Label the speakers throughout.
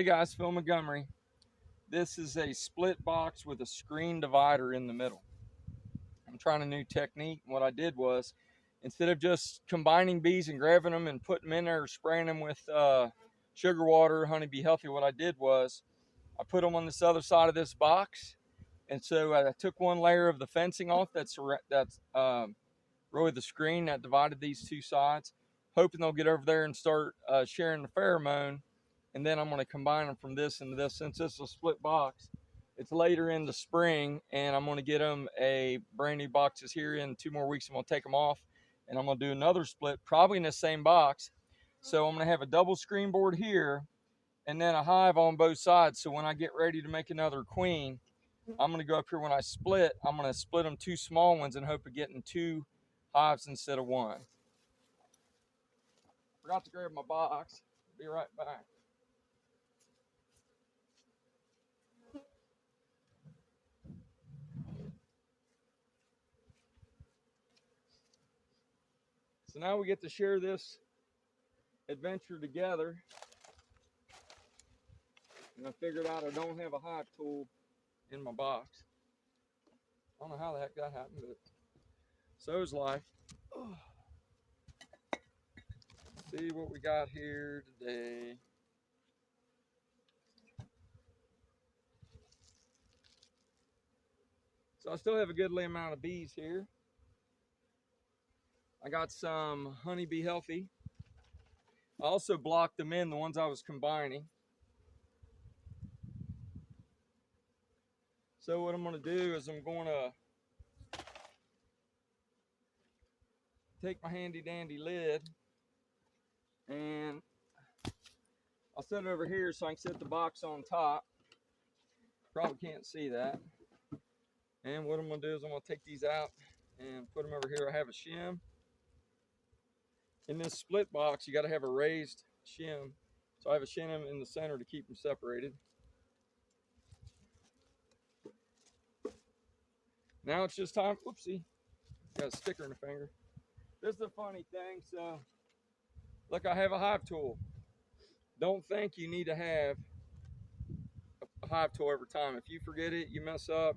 Speaker 1: Hey guys, Phil Montgomery. This is a split box with a screen divider in the middle. I'm trying a new technique. What I did was, instead of just combining bees and grabbing them and putting them in there or spraying them with sugar water, Honey Bee Healthy, what I did was I put them on this other side of this box. And so I took one layer of the fencing off that's really the screen that divided these two sides, hoping they'll get over there and start sharing the pheromone. And then I'm going to combine them from this into this. Since this is a split box, it's later in the spring, and I'm going to get them a brand new boxes here in 2 more weeks. I'm going to take them off, and I'm going to do another split, probably in the same box. So I'm going to have a double screen board here, and then a hive on both sides. So when I get ready to make another queen, I'm going to go up here. When I split, I'm going to split them two small ones and hope of getting two hives instead of one. Forgot to grab my box. Be right back. So now we get to share this adventure together. And I figured out I don't have a hive tool in my box. I don't know how the heck that happened, but so is life. See what we got here today. So I still have a goodly amount of bees here. I got some Honey Bee Healthy. I also blocked them in, the ones I was combining. So what I'm going to do is I'm going to take my handy dandy lid and I'll set it over here so I can set the box on top. Probably can't see that. And what I'm going to do is I'm going to take these out and put them over here. I have a shim. In this split box, you got to have a raised shim. So I have a shim in the center to keep them separated. Now it's just time. Whoopsie. Got a sticker in the finger. This is a funny thing. So, look, I have a hive tool. Don't think you need to have a hive tool every time. If you forget it, you mess up,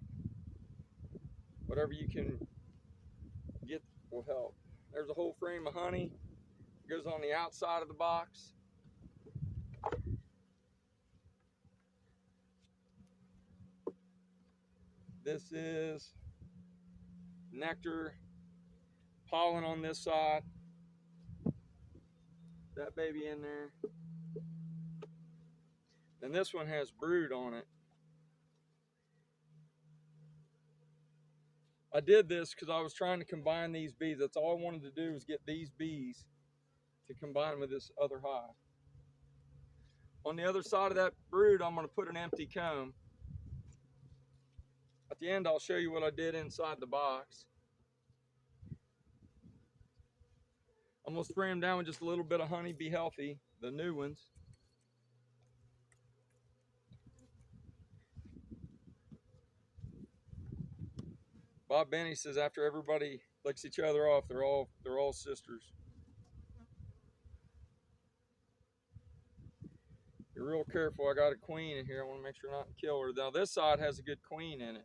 Speaker 1: whatever you can get will help. There's a whole frame of honey. It goes on the outside of the box. This is nectar, pollen on this side. That baby in there. And this one has brood on it. I did this because I was trying to combine these bees. That's all I wanted to do was get these bees to combine with this other hive. On the other side of that brood, I'm going to put an empty comb. At the end, I'll show you what I did inside the box. I'm going to spray them down with just a little bit of Honey Bee Healthy, the new ones. Bob Benny says after everybody licks each other off, they're all sisters. You're real careful. I got a queen in here. I want to make sure not to kill her. Now this side has a good queen in it.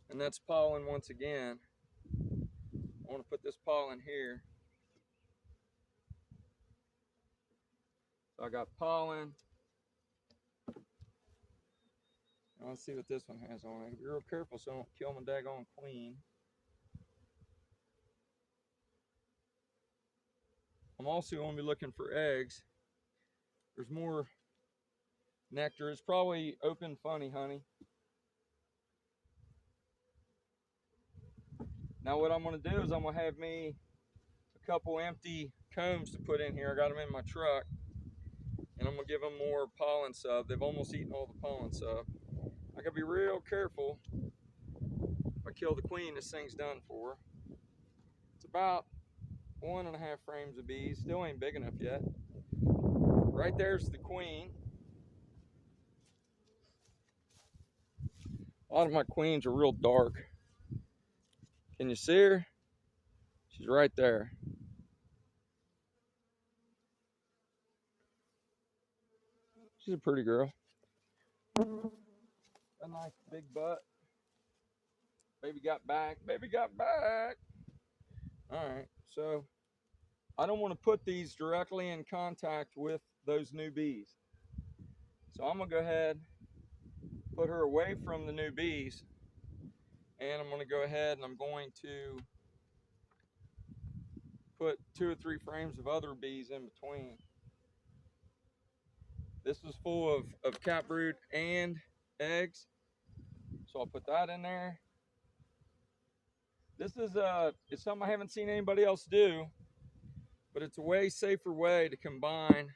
Speaker 1: And that's pollen once again. I want to put this pollen here. So I got pollen. Now let's see what this one has on it. Be real careful so I don't kill my daggone queen. I'm also going to be looking for eggs. There's more nectar. It's probably open funny honey. Now what I'm going to do is I'm going to have me a couple empty combs to put in here. I got them in my truck. And I'm going to give them more pollen sub. They've almost eaten all the pollen sub. I got to be real careful. If I kill the queen, this thing's done for. It's about 1.5 frames of bees. Still ain't big enough yet. Right there's the queen. A lot of my queens are real dark. Can you see her? She's right there. She's a pretty girl. A nice big butt. Baby got back. Baby got back. All right, so I don't want to put these directly in contact with those new bees. So I'm gonna go ahead, put her away from the new bees, and I'm gonna go ahead and I'm going to put 2 or 3 frames of other bees in between. This is full of cat brood and eggs, so I'll put that in there. This is it's something I haven't seen anybody else do, but it's a way safer way to combine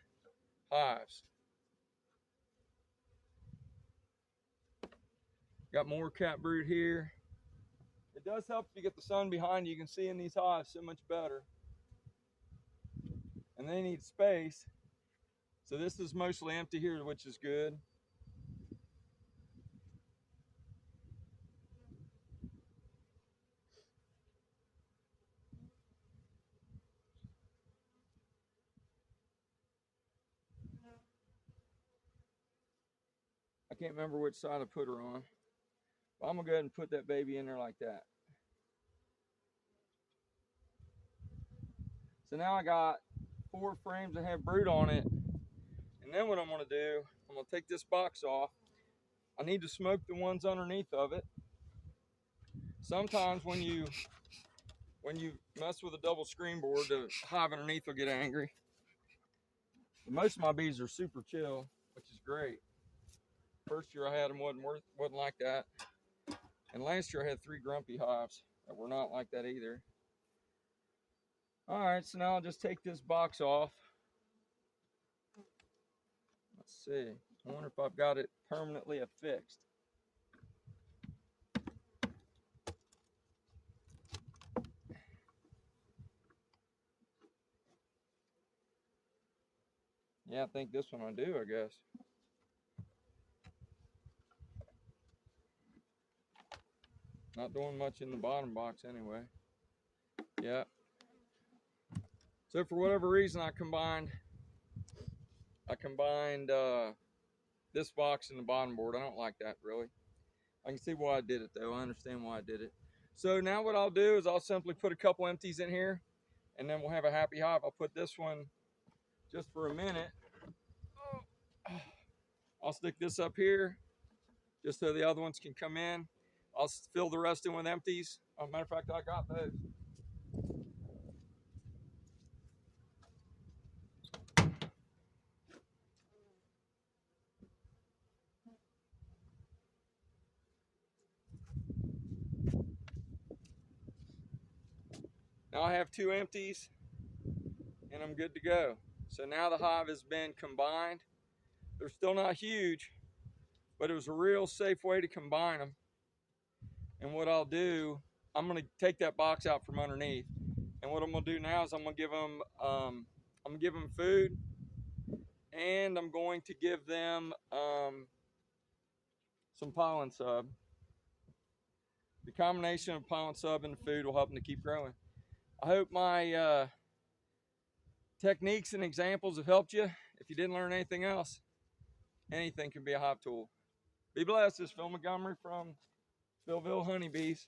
Speaker 1: hives. Got more cat brood here. It does help if you get the sun behind you. You can see in these hives so much better. And they need space. So this is mostly empty here, which is good. I can't remember which side I put her on. But I'm gonna go ahead and put that baby in there like that. So now I got 4 frames that have brood on it. And then what I'm gonna do, I'm gonna take this box off. I need to smoke the ones underneath of it. Sometimes when you mess with a double screen board, the hive underneath will get angry. But most of my bees are super chill, which is great. First year I had them wasn't like that. And last year I had 3 grumpy hives that were not like that either. All right, so now I'll just take this box off. Let's see. I wonder if I've got it permanently affixed. Yeah, I think this one I do, I guess. Not doing much in the bottom box anyway. Yeah. So for whatever reason, I combined this box and the bottom board. I don't like that really. I can see why I did it though. I understand why I did it. So now what I'll do is I'll simply put a couple empties in here, and then we'll have a happy hive. I'll put this one just for a minute. I'll stick this up here just so the other ones can come in. I'll fill the rest in with empties. As a matter of fact, I got those. Now I have 2 empties and I'm good to go. So now the hive has been combined. They're still not huge, but it was a real safe way to combine them. And what I'll do, I'm gonna take that box out from underneath. And what I'm gonna do now is I'm gonna give them food, and I'm going to give them some pollen sub. The combination of pollen sub and the food will help them to keep growing. I hope my techniques and examples have helped you. If you didn't learn anything else, anything can be a hive tool. Be blessed. This is Phil Montgomery from Philville Honeybees.